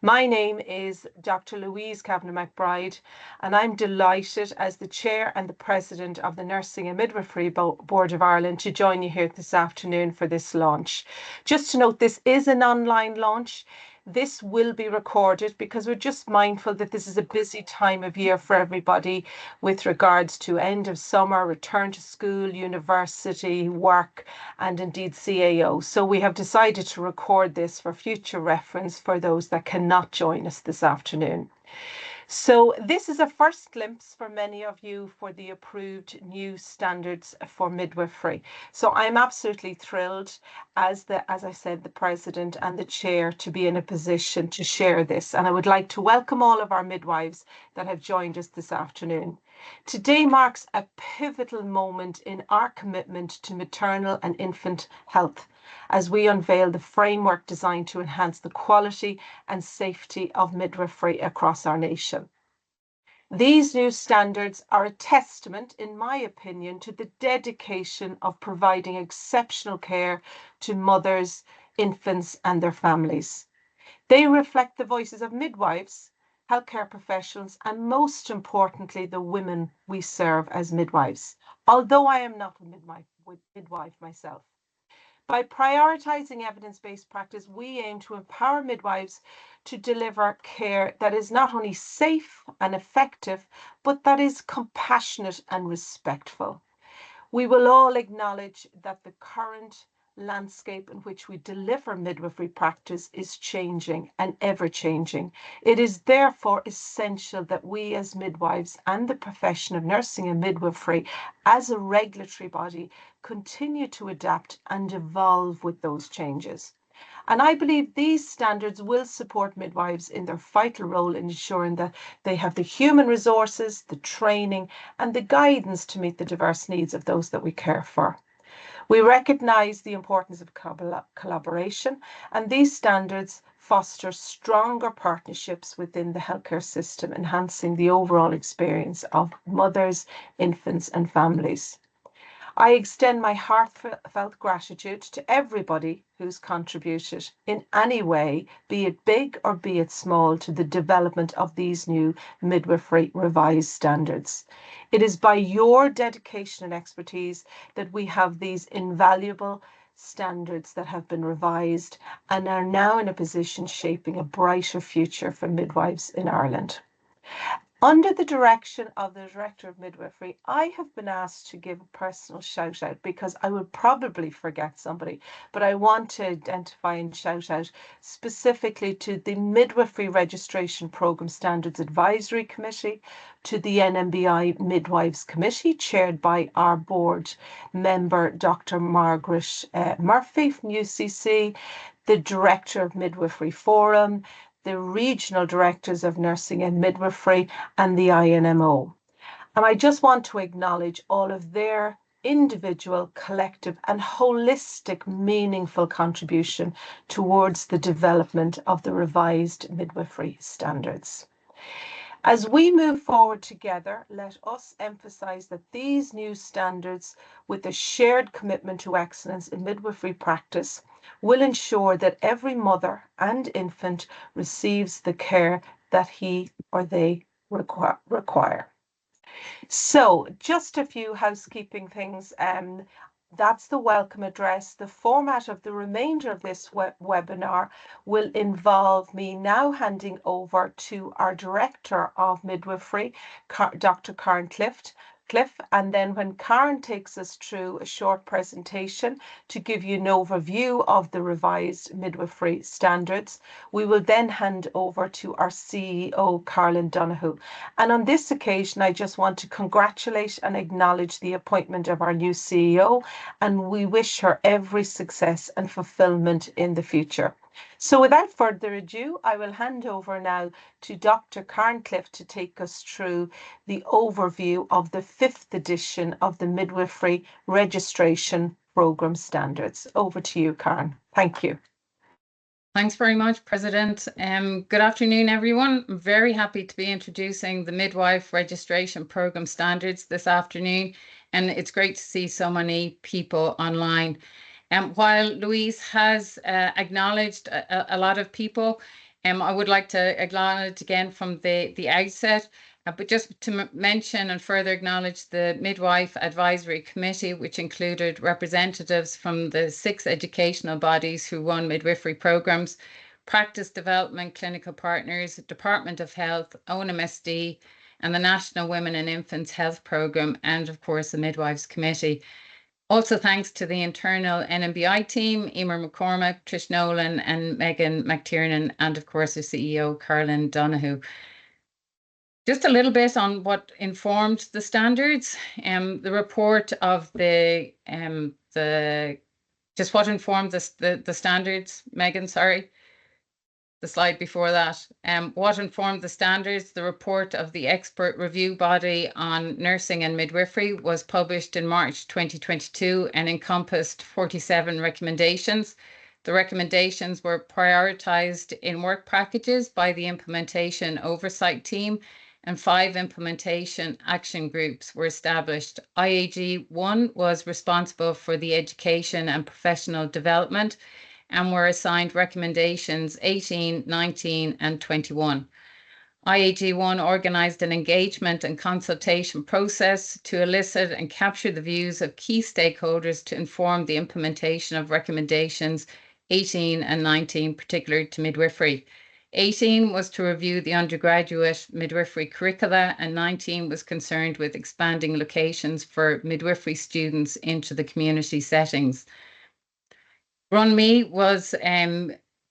My name is Dr. Louise Kavanagh-McBride, and I'm delighted as the Chair and the President of the Nursing and Midwifery Board of Ireland to join you here this afternoon for this launch. Just to note, this is an online launch. This will be recorded because we're just mindful that this is a busy time of year for everybody with regards to end of summer, return to school, university, work, and indeed CAO. So we have decided to record this for future reference for those that cannot join us this afternoon. So this is a first glimpse for many of you for the approved new standards for midwifery. So I'm absolutely thrilled as I said, the President and the Chair to be in a position to share this. And I would like to welcome all of our midwives that have joined us this afternoon. Today marks a pivotal moment in our commitment to maternal and infant health as we unveil the framework designed to enhance the quality and safety of midwifery across our nation. These new standards are a testament, in my opinion, to the dedication of providing exceptional care to mothers, infants, and their families. They reflect the voices of midwives, healthcare professionals, and most importantly, the women we serve as midwives, although I am not a midwife myself. By prioritising evidence-based practice, we aim to empower midwives to deliver care that is not only safe and effective, but that is compassionate and respectful. We will all acknowledge that the current landscape in which we deliver midwifery practice is changing and ever changing. It is therefore essential that we as midwives and the profession of nursing and midwifery as a regulatory body continue to adapt and evolve with those changes. And I believe these standards will support midwives in their vital role in ensuring that they have the human resources, the training, and the guidance to meet the diverse needs of those that we care for. We recognise the importance of collaboration, and these standards foster stronger partnerships within the healthcare system, enhancing the overall experience of mothers, infants, and families. I extend my heartfelt gratitude to everybody who's contributed in any way, be it big or be it small, to the development of these new midwifery revised standards. It is by your dedication and expertise that we have these invaluable standards that have been revised and are now in a position shaping a brighter future for midwives in Ireland. Under the direction of the Director of Midwifery, I have been asked to give a personal shout out because I will probably forget somebody, but I want to identify and shout out specifically to the Midwifery Registration Programme Standards Advisory Committee, to the NMBI Midwives Committee, chaired by our board member, Dr. Margaret Murphy from UCC, the Director of Midwifery Forum, the regional directors of nursing and midwifery, and the INMO. And I just want to acknowledge all of their individual, collective, and holistic, meaningful contribution towards the development of the revised midwifery standards. As we move forward together, let us emphasise that these new standards, with a shared commitment to excellence in midwifery practice, will ensure that every mother and infant receives the care that he or they require. So just a few housekeeping things. That's the welcome address. The format of the remainder of this webinar will involve me now handing over to our Director of Midwifery, Dr. Karen Cliff, and then when Karen takes us through a short presentation to give you an overview of the revised midwifery standards, we will then hand over to our CEO, Carolyn Donoghue. And on this occasion, I just want to congratulate and acknowledge the appointment of our new CEO, and we wish her every success and fulfillment in the future. So without further ado, I will hand over now to Dr. Karen Cliff to take us through the overview of the 5th edition of the Midwifery Registration Programme Standards. Over to you, Karen. Thank you. Thanks very much, President. Good afternoon, everyone. I'm very happy to be introducing the Midwife Registration Programme Standards this afternoon, and it's great to see so many people online. While Louise has acknowledged a lot of people, I would like to acknowledge again from the outset, but just to mention and further acknowledge the Midwife Advisory Committee, which included representatives from the 6 educational bodies who run midwifery programmes, practice development, clinical partners, Department of Health, ONMSD, and the National Women and Infants Health Programme, and of course the Midwives Committee. Also, thanks to the internal NMBI team, Emer McCormack, Trish Nolan, and Megan McTiernan, and of course, the CEO, Carolyn Donoghue. Just a little bit on what informed the standards. The report of just what informed the standards, Megan, sorry. The slide before that. What informed the standards? The report of the expert review body on nursing and midwifery was published in March 2022 and encompassed 47 recommendations. The recommendations were prioritised in work packages by the implementation oversight team, and 5 implementation action groups were established. IAG 1 was responsible for the education and professional development, and were assigned recommendations 18, 19, and 21. IAG1 organised an engagement and consultation process to elicit and capture the views of key stakeholders to inform the implementation of recommendations 18 and 19, particularly to midwifery. 18 was to review the undergraduate midwifery curricula, and 19 was concerned with expanding locations for midwifery students into the community settings. RunMe was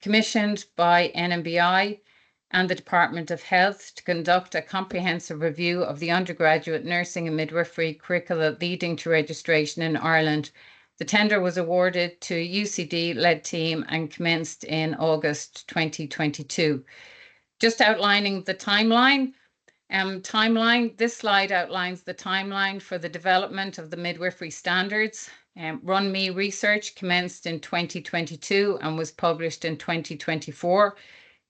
commissioned by NMBI and the Department of Health to conduct a comprehensive review of the undergraduate nursing and midwifery curricula leading to registration in Ireland. The tender was awarded to a UCD-led team and commenced in August 2022. Just outlining the timeline. This slide outlines the timeline for the development of the midwifery standards. RunMe research commenced in 2022 and was published in 2024.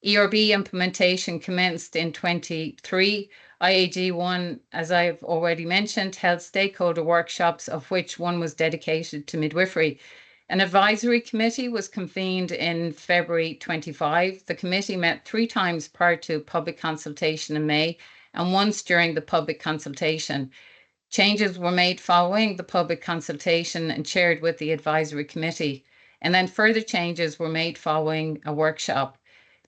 ERB implementation commenced in 23. IAG1, as I've already mentioned, held stakeholder workshops, of which one was dedicated to midwifery. An advisory committee was convened in February 25. The committee met 3 times prior to public consultation in May and once during the public consultation. Changes were made following the public consultation and shared with the advisory committee, and then further changes were made following a workshop.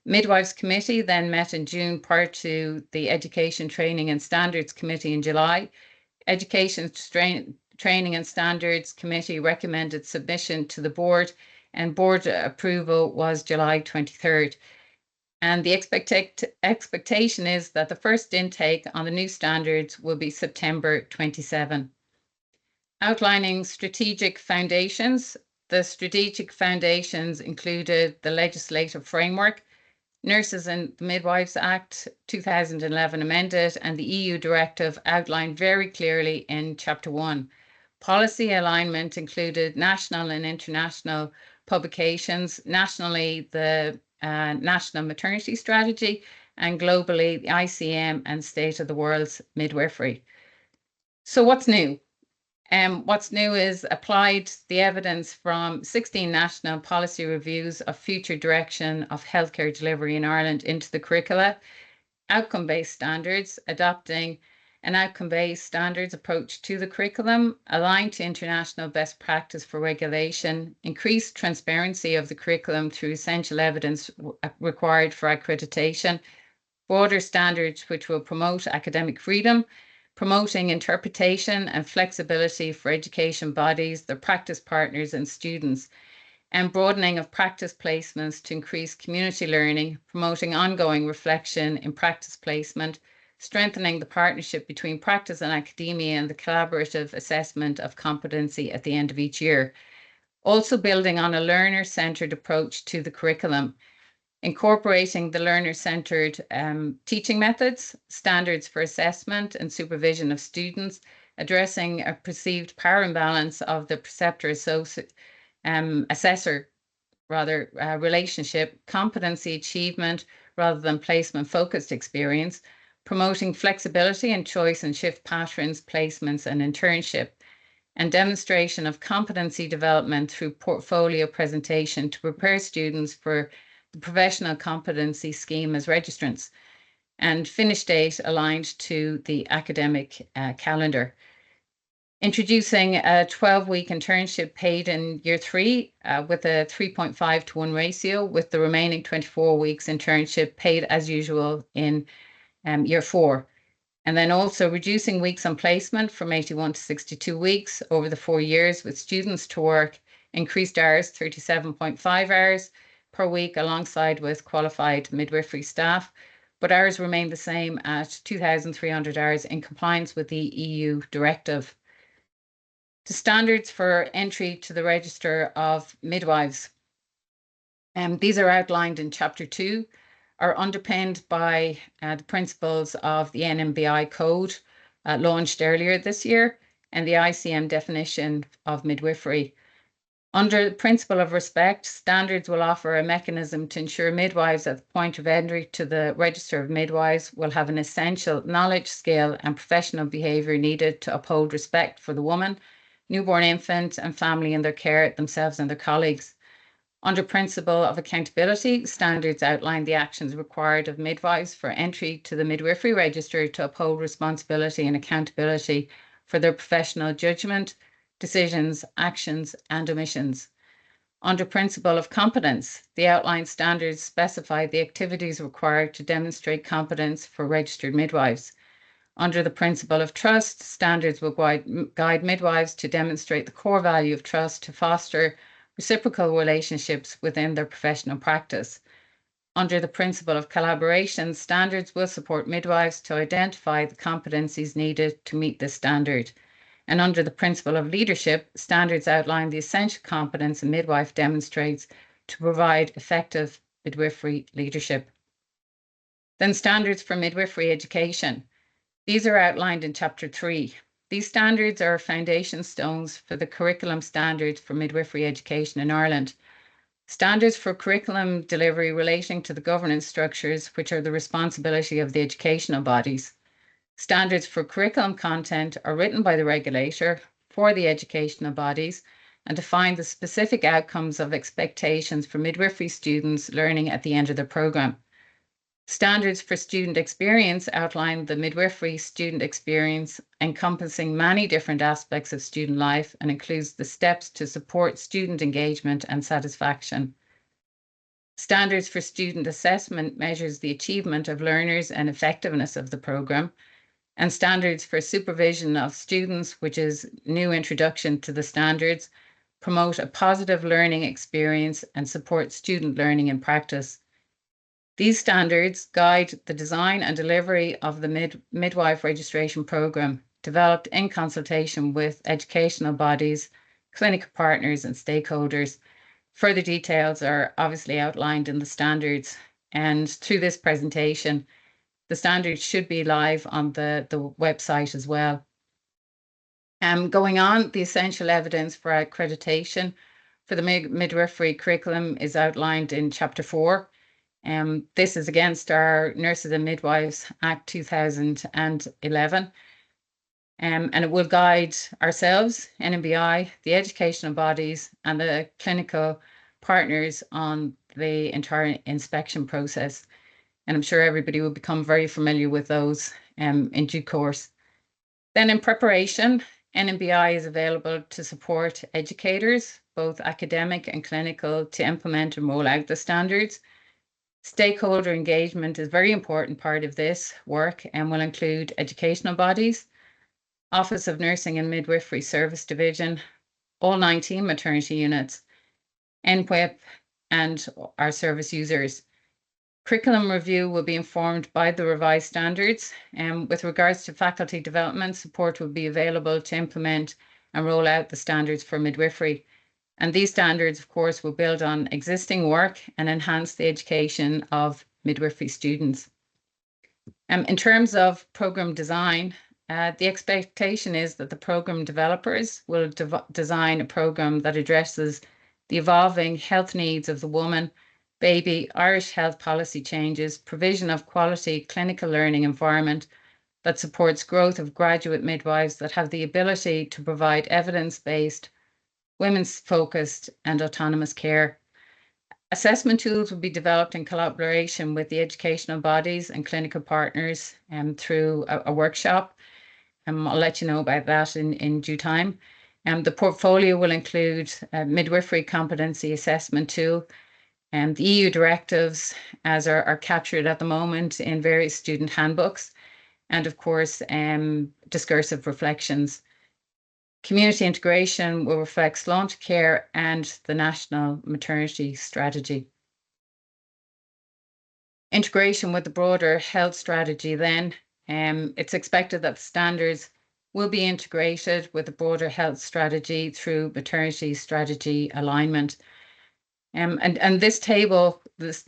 Midwives Committee then met in June prior to the Education, Training and Standards Committee in July. Education, Training and Standards Committee recommended submission to the board, and board approval was July 23rd. And the expectation is that the first intake on the new standards will be September 27. Outlining strategic foundations. The strategic foundations included the legislative framework, Nurses and the Midwives Act 2011 amended, and the EU directive outlined very clearly in Chapter 1. Policy alignment included national and international publications, nationally the National Maternity Strategy, and globally the ICM and State of the World's Midwifery. So what's new? What's new is applied the evidence from 16 national policy reviews of future direction of healthcare delivery in Ireland into the curricula, outcome-based standards, adopting an outcome-based standards approach to the curriculum, aligned to international best practice for regulation, increased transparency of the curriculum through essential evidence required for accreditation, broader standards which will promote academic freedom, promoting interpretation and flexibility for education bodies, their practice partners and students, and broadening of practice placements to increase community learning, promoting ongoing reflection in practice placement, strengthening the partnership between practice and academia, and the collaborative assessment of competency at the end of each year. Also building on a learner-centred approach to the curriculum, incorporating the learner-centred teaching methods, standards for assessment and supervision of students, addressing a perceived power imbalance of the preceptor-assessor relationship, competency achievement rather than placement-focused experience, promoting flexibility and choice and shift patterns, placements and internship, and demonstration of competency development through portfolio presentation to prepare students for the professional competency scheme as registrants, and finish date aligned to the academic calendar. Introducing a 12-week internship paid in year 3 with a 3.5 to 1 ratio, with the remaining 24 weeks internship paid as usual in year 4. And then also reducing weeks on placement from 81 to 62 weeks over the 4 years, with students to work increased hours, 37.5 hours per week, alongside with qualified midwifery staff. But hours remain the same at 2,300 hours in compliance with the EU directive. The standards for entry to the Register of Midwives. These are outlined in Chapter 2, are underpinned by the principles of the NMBI code launched earlier this year and the ICM definition of midwifery. Under the principle of respect, standards will offer a mechanism to ensure midwives at the point of entry to the Register of Midwives will have an essential knowledge, skill, and professional behaviour needed to uphold respect for the woman, newborn infant, and family in their care, themselves and their colleagues. Under principle of accountability, standards outline the actions required of midwives for entry to the midwifery register to uphold responsibility and accountability for their professional judgment, decisions, actions, and omissions. Under principle of competence, the outlined standards specify the activities required to demonstrate competence for registered midwives. Under the principle of trust, standards will guide midwives to demonstrate the core value of trust to foster reciprocal relationships within their professional practice. Under the principle of collaboration, standards will support midwives to identify the competencies needed to meet this standard. And under the principle of leadership, standards outline the essential competence a midwife demonstrates to provide effective midwifery leadership. Then standards for midwifery education. These are outlined in Chapter 3. These standards are foundation stones for the curriculum standards for midwifery education in Ireland. Standards for curriculum delivery relating to the governance structures, which are the responsibility of the educational bodies. Standards for curriculum content are written by the regulator for the educational bodies and define the specific outcomes of expectations for midwifery students learning at the end of their programme. Standards for student experience outline the midwifery student experience, encompassing many different aspects of student life, and includes the steps to support student engagement and satisfaction. Standards for student assessment measures the achievement of learners and effectiveness of the programme. And standards for supervision of students, which is new introduction to the standards, promote a positive learning experience and support student learning in practice. These standards guide the design and delivery of the midwife registration programme, developed in consultation with educational bodies, clinical partners, and stakeholders. Further details are obviously outlined in the standards, and through this presentation, the standards should be live on the website as well. Going on, the essential evidence for accreditation for the midwifery curriculum is outlined in Chapter 4. This is against our Nurses and Midwives Act 2011. And it will guide ourselves, NMBI, the educational bodies, and the clinical partners on the entire inspection process. And I'm sure everybody will become very familiar with those in due course. Then in preparation, NMBI is available to support educators, both academic and clinical, to implement and roll out the standards. Stakeholder engagement is a very important part of this work and will include educational bodies, Office of Nursing and Midwifery Service Division, all 19 maternity units, NWIP, and our service users. Curriculum review will be informed by the revised standards, and with regards to faculty development, support will be available to implement and roll out the standards for midwifery. And these standards, of course, will build on existing work and enhance the education of midwifery students. In terms of programme design, the expectation is that the programme developers will design a programme that addresses the evolving health needs of the woman, baby, Irish health policy changes, provision of quality clinical learning environment that supports growth of graduate midwives that have the ability to provide evidence-based, women's focused and autonomous care. Assessment tools will be developed in collaboration with the educational bodies and clinical partners through a workshop. I'll let you know about that in due time. The portfolio will include a midwifery competency assessment tool, and the EU directives as are captured at the moment in various student handbooks, and of course, discursive reflections. Community integration will reflect Sláinte Care and the National Maternity Strategy. Integration with the broader health strategy then, it's expected that the standards will be integrated with the broader health strategy through maternity strategy alignment. And this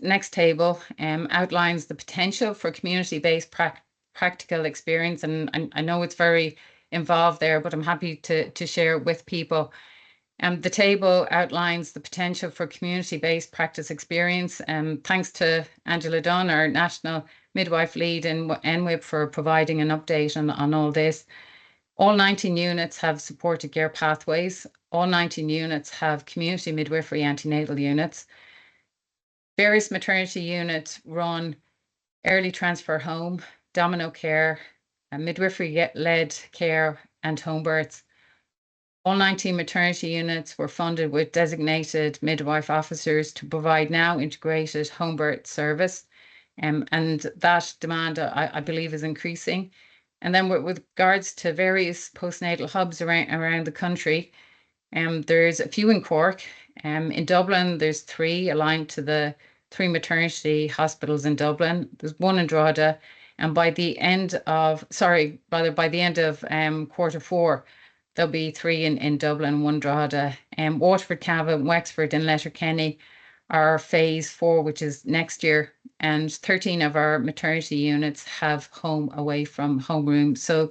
next table, outlines the potential for community-based practical experience. And I know it's very involved there, but I'm happy to share it with people. The table outlines the potential for community-based practice experience. Thanks to Angela Dunn, our National Midwife Lead in NWIP, for providing an update on all this. All 19 units have supported care pathways. All 19 units have community midwifery antenatal units. Various maternity units run early transfer home, domino care, midwifery-led care, and home births. All 19 maternity units were funded with designated midwife officers to provide now integrated home birth service. And that demand, I believe, is increasing. And then with regards to various postnatal hubs around the country, there's a few in Cork. In Dublin, there's 3 aligned to the 3 maternity hospitals in Dublin. There's 1 in Drogheda, and by the end of Q4, there'll be 3 in Dublin, 1 Drogheda. Waterford, Cavan, Wexford, and Letterkenny are phase 4, which is next year, and 13 of our maternity units have home away from homeroom. So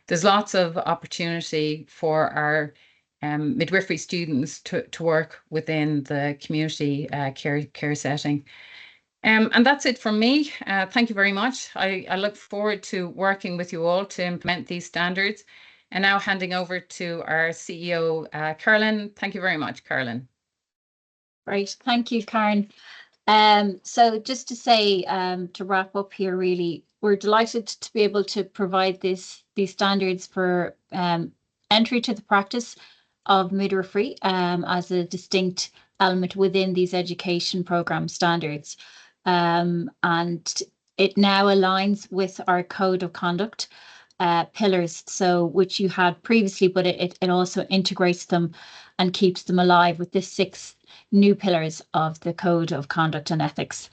there's lots of opportunity for our midwifery students to work within the community care setting. And that's it from me. Thank you very much. I look forward to working with you all to implement these standards. And now handing over to our CEO, Caroline. Thank you very much, Caroline. Great. Thank you, Karen. So just to say, to wrap up here, really, we're delighted to be able to provide these standards for entry to the practice of midwifery as a distinct element within these education program standards. And it now aligns with our code of conduct pillars, so which you had previously, but it also integrates them and keeps them alive with the 6 new pillars of the code of conduct and ethics.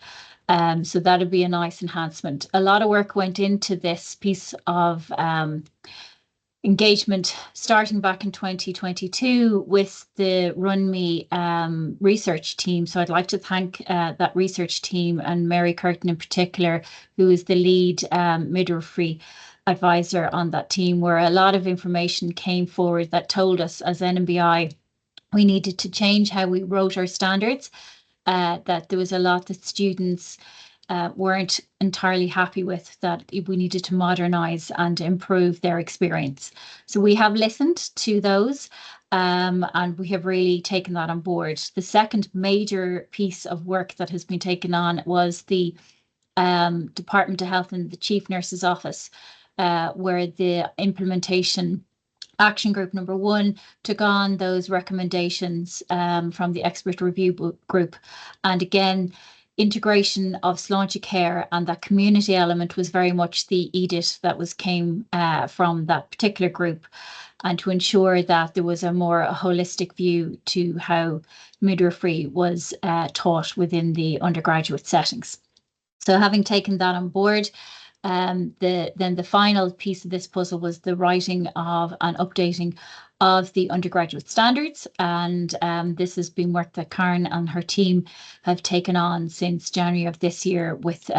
So that would be a nice enhancement. A lot of work went into this piece of engagement starting back in 2022 with the RunMe research team. So I'd like to thank that research team and Mary Curtin in particular, who is the lead midwifery advisor on that team, where a lot of information came forward that told us as NMBI we needed to change how we wrote our standards, that there was a lot that students weren't entirely happy with, that we needed to modernize and improve their experience. So we have listened to those and we have really taken that on board. The second major piece of work that has been taken on was the Department of Health and the Chief Nurse's Office, where the implementation action group number 1 took on those recommendations from the expert review group. And again, integration of Sláinte Care and that community element was very much the edict that came from that particular group, and to ensure that there was a more holistic view to how midwifery was taught within the undergraduate settings. So having taken that on board, then the final piece of this puzzle was the writing of and updating of the undergraduate standards. And this has been work that Karen and her team have taken on since January of this year, with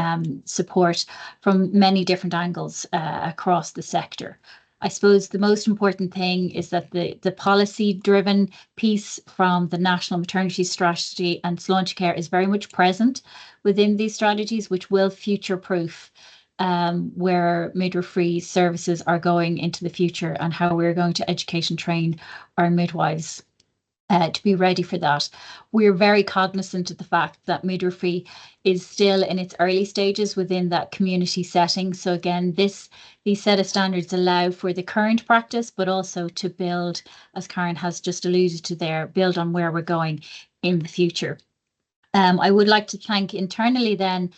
support from many different angles across the sector. I suppose the most important thing is that the policy-driven piece from the National Maternity Strategy and Sláinte Care is very much present within these strategies, which will future-proof where midwifery services are going into the future and how we're going to educate and train our midwives. to be ready for that. We're very cognizant of the fact that midwifery is still in its early stages within that community setting. So again, these set of standards allow for the current practice, but also to build, as Karen has just alluded to there, build on where we're going in the future. I would like to thank internally then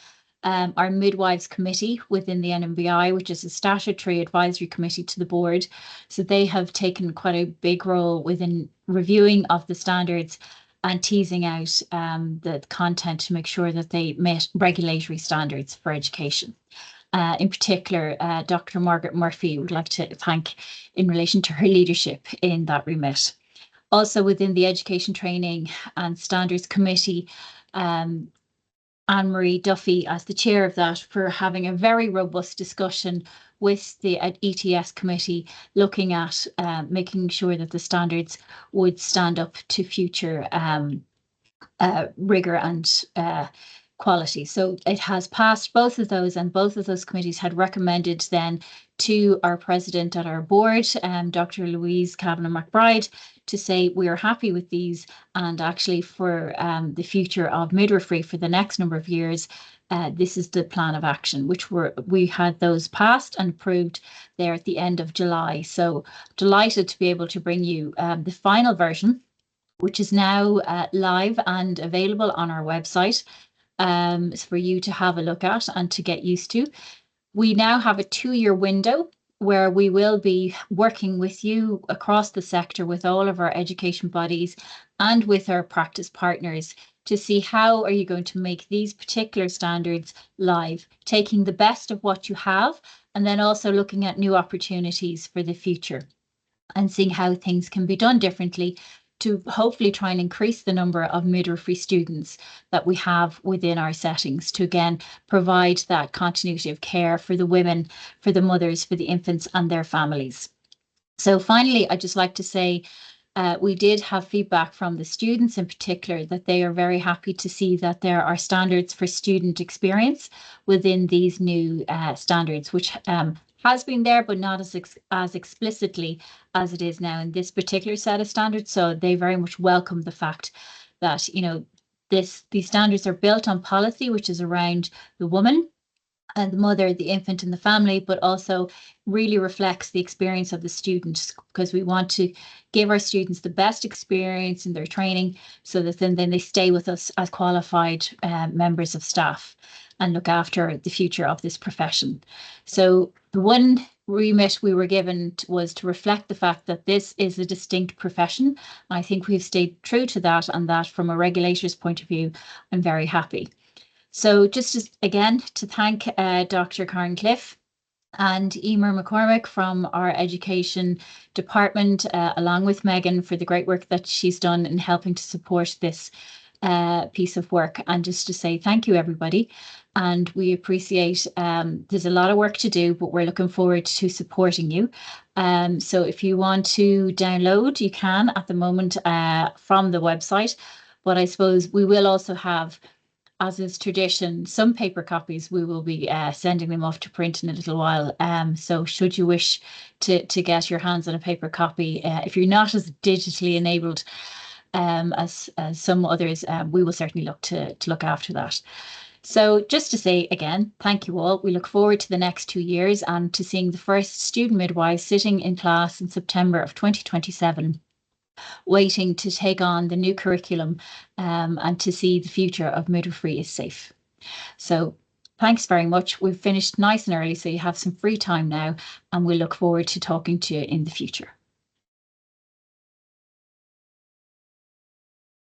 our Midwives Committee within the NMBI, which is a statutory advisory committee to the board. So they have taken quite a big role within reviewing of the standards and teasing out the content to make sure that they met regulatory standards for education. In particular, Dr. Margaret Murphy would like to thank in relation to her leadership in that remit. Also within the Education Training and Standards Committee, Anne-Marie Duffy as the chair of that, for having a very robust discussion with the ETS committee, looking at making sure that the standards would stand up to future rigor and quality. So it has passed both of those, and both of those committees had recommended then to our president at our board, Dr. Louise Kavanagh McBride, to say we are happy with these, and actually for the future of midwifery for the next number of years, this is the plan of action, which we had those passed and approved there at the end of July. So delighted to be able to bring you the final version, which is now live and available on our website for you to have a look at and to get used to. We now have a 2-year window where we will be working with you across the sector, with all of our education bodies and with our practice partners, to see how are you going to make these particular standards live, taking the best of what you have, and then also looking at new opportunities for the future and seeing how things can be done differently to hopefully try and increase the number of midwifery students that we have within our settings, to again provide that continuity of care for the women, for the mothers, for the infants and their families. So finally, I'd just like to say we did have feedback from the students in particular that they are very happy to see that there are standards for student experience within these new standards, which has been there, but not as explicitly as it is now in this particular set of standards. So they very much welcome the fact that, you know, these standards are built on policy, which is around the woman and the mother, the infant and the family, but also really reflects the experience of the students, because we want to give our students the best experience in their training so that then they stay with us as qualified members of staff and look after the future of this profession. So the one remit we were given was to reflect the fact that this is a distinct profession. I think we've stayed true to that, and that from a regulator's point of view, I'm very happy. So just again to thank Dr. Karen Cliff and Emer McCormick from our education department, along with Megan, for the great work that she's done in helping to support this piece of work, and just to say thank you everybody, and we appreciate there's a lot of work to do, but we're looking forward to supporting you. So if you want to download, you can at the moment from the website, but I suppose we will also have, as is tradition, some paper copies. We will be sending them off to print in a little while. So should you wish to get your hands on a paper copy, if you're not as digitally enabled as some others, we will certainly look to look after that. So just to say again, thank you all. We look forward to the next 2 years and to seeing the first student midwives sitting in class in September of 2027. Waiting to take on the new curriculum and to see the future of midwifery is safe. So thanks very much. We've finished nice and early, so you have some free time now, and we look forward to talking to you in the future.